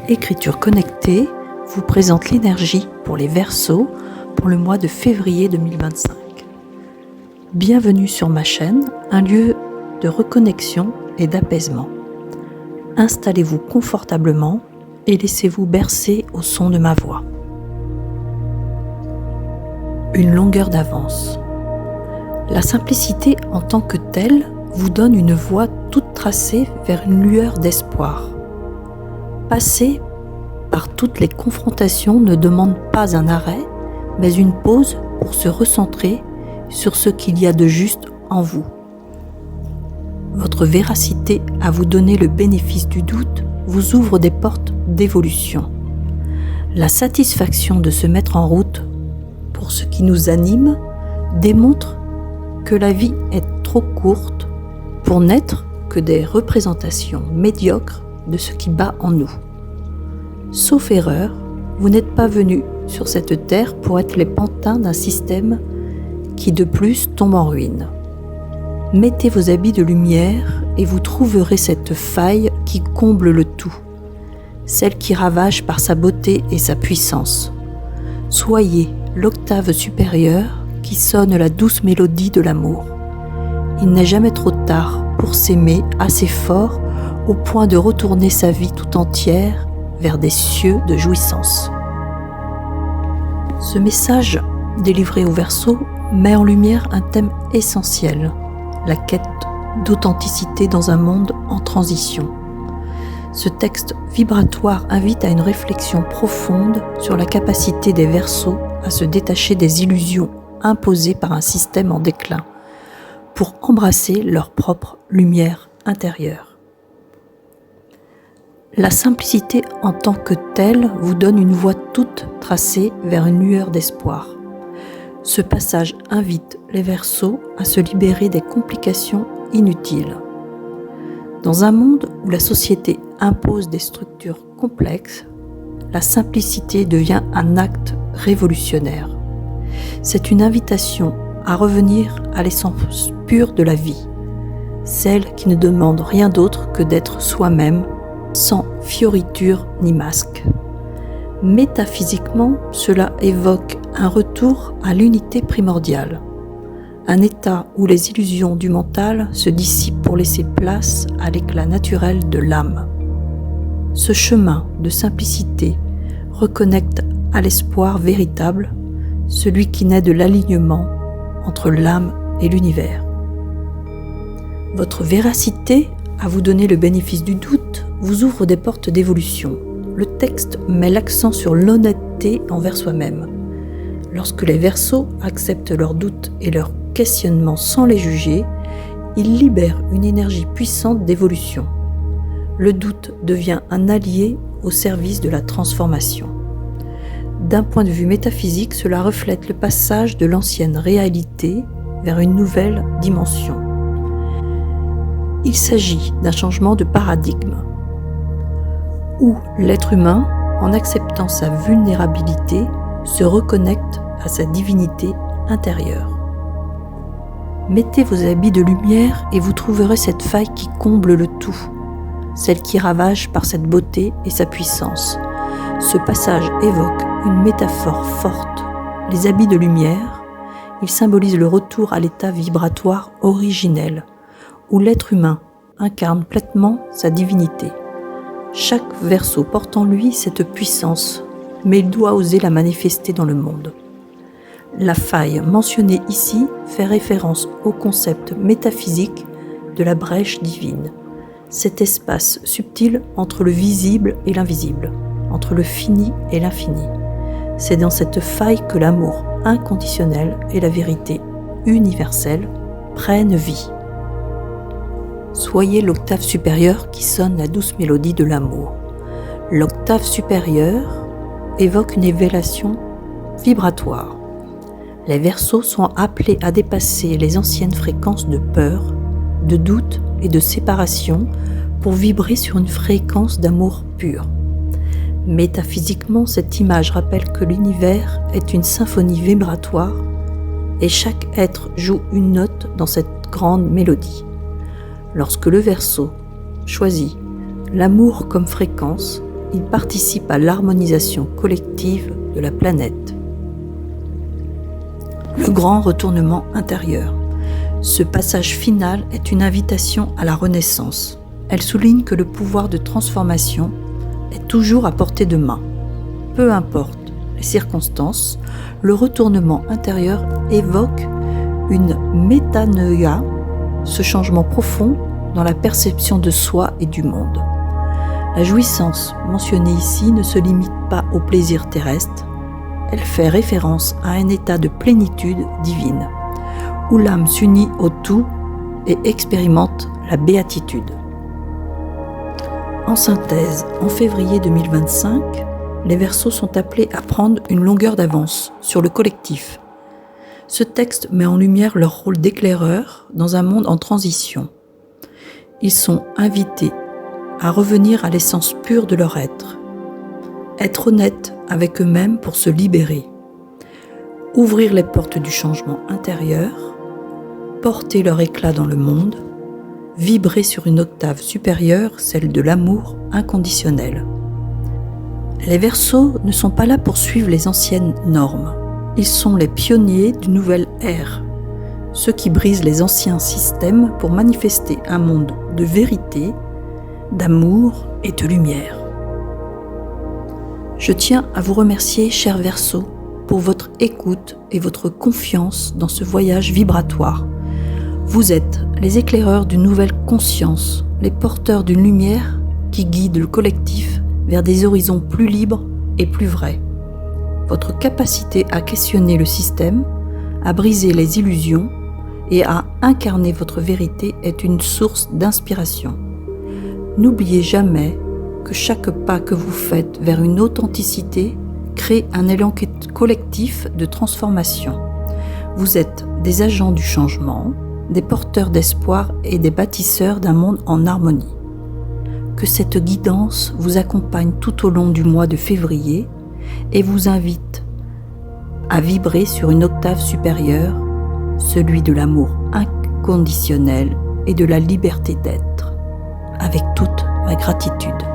Écriture connectée vous présente l'énergie pour les Verseaux pour le mois de février 2025. Bienvenue sur ma chaîne, un lieu de reconnexion et d'apaisement. Installez-vous confortablement et laissez-vous bercer au son de ma voix. Une longueur d'avance. La simplicité en tant que telle vous donne une voie toute tracée vers une lueur d'espoir. Passer par toutes les confrontations ne demande pas un arrêt, mais une pause pour se recentrer sur ce qu'il y a de juste en vous. Votre véracité à vous donner le bénéfice du doute vous ouvre des portes d'évolution. La satisfaction de se mettre en route pour ce qui nous anime démontre que la vie est trop courte pour n'être que des représentations médiocres de ce qui bat en nous. Sauf erreur, vous n'êtes pas venu sur cette terre pour être les pantins d'un système qui de plus tombe en ruine. Mettez vos habits de lumière et vous trouverez cette faille qui comble le tout, celle qui ravage par sa beauté et sa puissance. Soyez l'octave supérieure qui sonne la douce mélodie de l'amour. Il n'est jamais trop tard pour s'aimer assez fort au point de retourner sa vie tout entière vers des cieux de jouissance. Ce message délivré aux Verseaux met en lumière un thème essentiel, la quête d'authenticité dans un monde en transition. Ce texte vibratoire invite à une réflexion profonde sur la capacité des Verseaux à se détacher des illusions imposées par un système en déclin, pour embrasser leur propre lumière intérieure. La simplicité en tant que telle vous donne une voie toute tracée vers une lueur d'espoir. Ce passage invite les Verseaux à se libérer des complications inutiles. Dans un monde où la société impose des structures complexes, la simplicité devient un acte révolutionnaire. C'est une invitation à revenir à l'essence pure de la vie, celle qui ne demande rien d'autre que d'être soi-même, sans fioritures ni masques. Métaphysiquement, cela évoque un retour à l'unité primordiale, un état où les illusions du mental se dissipent pour laisser place à l'éclat naturel de l'âme. Ce chemin de simplicité reconnecte à l'espoir véritable, celui qui naît de l'alignement entre l'âme et l'univers. Votre véracité à vous donner le bénéfice du doute vous ouvre des portes d'évolution. Le texte met l'accent sur l'honnêteté envers soi-même. Lorsque les Verseaux acceptent leurs doutes et leurs questionnements sans les juger, ils libèrent une énergie puissante d'évolution. Le doute devient un allié au service de la transformation. D'un point de vue métaphysique, cela reflète le passage de l'ancienne réalité vers une nouvelle dimension. Il s'agit d'un changement de paradigme, où l'être humain, en acceptant sa vulnérabilité, se reconnecte à sa divinité intérieure. Mettez vos habits de lumière et vous trouverez cette faille qui comble le tout, celle qui ravage par cette beauté et sa puissance. Ce passage évoque une métaphore forte. Les habits de lumière, ils symbolisent le retour à l'état vibratoire originel, où l'être humain incarne pleinement sa divinité. Chaque Verseau porte en lui cette puissance, mais il doit oser la manifester dans le monde. La faille mentionnée ici fait référence au concept métaphysique de la brèche divine, cet espace subtil entre le visible et l'invisible, entre le fini et l'infini. C'est dans cette faille que l'amour inconditionnel et la vérité universelle prennent vie. Soyez l'octave supérieure qui sonne la douce mélodie de l'amour. L'octave supérieure évoque une élévation vibratoire. Les Verseaux sont appelés à dépasser les anciennes fréquences de peur, de doute et de séparation pour vibrer sur une fréquence d'amour pur. Métaphysiquement, cette image rappelle que l'univers est une symphonie vibratoire et chaque être joue une note dans cette grande mélodie. Lorsque le Verseau choisit l'amour comme fréquence, il participe à l'harmonisation collective de la planète. Le grand retournement intérieur. Ce passage final est une invitation à la renaissance. Elle souligne que le pouvoir de transformation est toujours à portée de main. Peu importe les circonstances, le retournement intérieur évoque une métanoïa, ce changement profond dans la perception de soi et du monde. La jouissance mentionnée ici ne se limite pas au plaisir terrestre, elle fait référence à un état de plénitude divine, où l'âme s'unit au tout et expérimente la béatitude. En synthèse, en février 2025, les Verseaux sont appelés à prendre une longueur d'avance sur le collectif. Ce texte met en lumière leur rôle d'éclaireur dans un monde en transition. Ils sont invités à revenir à l'essence pure de leur être honnêtes avec eux-mêmes pour se libérer, ouvrir les portes du changement intérieur, porter leur éclat dans le monde, vibrer sur une octave supérieure, celle de l'amour inconditionnel. Les Verseaux ne sont pas là pour suivre les anciennes normes. Ils sont les pionniers d'une nouvelle ère, ceux qui brisent les anciens systèmes pour manifester un monde de vérité, d'amour et de lumière. Je tiens à vous remercier, chers Verseaux, pour votre écoute et votre confiance dans ce voyage vibratoire. Vous êtes les éclaireurs d'une nouvelle conscience, les porteurs d'une lumière qui guide le collectif vers des horizons plus libres et plus vrais. Votre capacité à questionner le système, à briser les illusions et à incarner votre vérité est une source d'inspiration. N'oubliez jamais que chaque pas que vous faites vers une authenticité crée un élan collectif de transformation. Vous êtes des agents du changement, des porteurs d'espoir et des bâtisseurs d'un monde en harmonie. Que cette guidance vous accompagne tout au long du mois de février et vous invite à vibrer sur une octave supérieure, celui de l'amour inconditionnel et de la liberté d'être, avec toute ma gratitude.